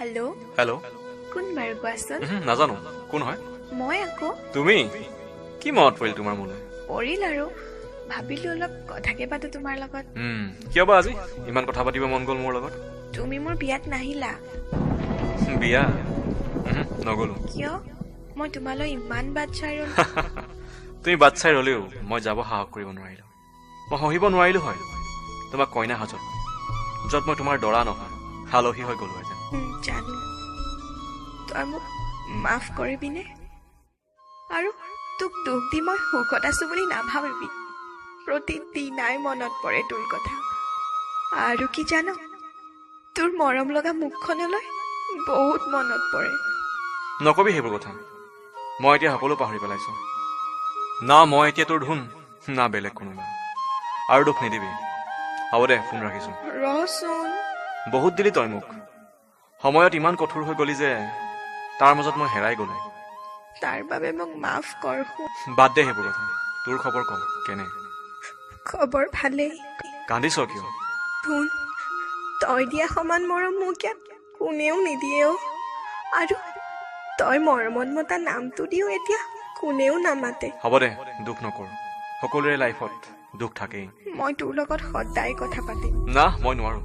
Hello' hello' কোন বাৰু কোৱাচোন? নাজানো কোন হয় মই আকৌ তুমি কি মনত পৰিল তোমাৰ মোলৈ পৰিল আৰু ভাবিলো অলপ কথাকে পাতো তোমাৰ লগত। কিয় বা আজি ইমান কথা পাতিব মন গ'ল মোৰ লগত তুমি মোৰ বিয়াত নাহিলা বিয়া নগলো কিয়? মই তোমালৈ ইমান বাট চাই ৰলো। তুমি বাট চাই ৰলেও মই যাব সাহস কৰিব নোৱাৰিলো মই সহিব নোৱাৰিলো হয় তোমাক কইনা সাজত য'ত মই তোমাৰ দৰা নহয় আলহী হৈ গলো এজন জানো তই মোক মাফ কৰিবিনে আৰু তোক দুখ দি মই সুখত আছো বুলি নাভাবিবি। প্ৰতিদিনাই মনত পৰে তোৰ কথা আৰু কি জান তোৰ মৰম লগা মুখখনলৈ বহুত মনত পৰে। নকবি সেইবোৰ কথা মই এতিয়া সকলো পাহৰি পেলাইছো না মই এতিয়া তোৰ ধুন না বেলেগ কোনোবা আৰু দুখ নিদিবি হ'ব দে ফোন ৰাখিছো ৰচোন বহুত দিলি তই মোক সময়ত ইমান কঠোৰ হৈ গলি যে তাৰ মাজত মই হেৰাই গলো তাৰ বাবে মোক মাফ কৰ। বাদ দে সেইবোৰ কথা তোৰ খবৰ ক কেনে খবৰ ভালেই। কান্দিছ কিয় ধুন তই দিয়া সমান মৰম মোক ইয়াত কোনেও নিদিয়ে অ। আৰু তই মৰমত মতা নামটো দিও এতিয়া কোনেও নামাতে। হ'ব দে দুখ নকৰ সকলোৰে লাইফত দুখ থাকেই মই তোৰ লগত সদায় কথা পাতিম। না মই নোৱাৰো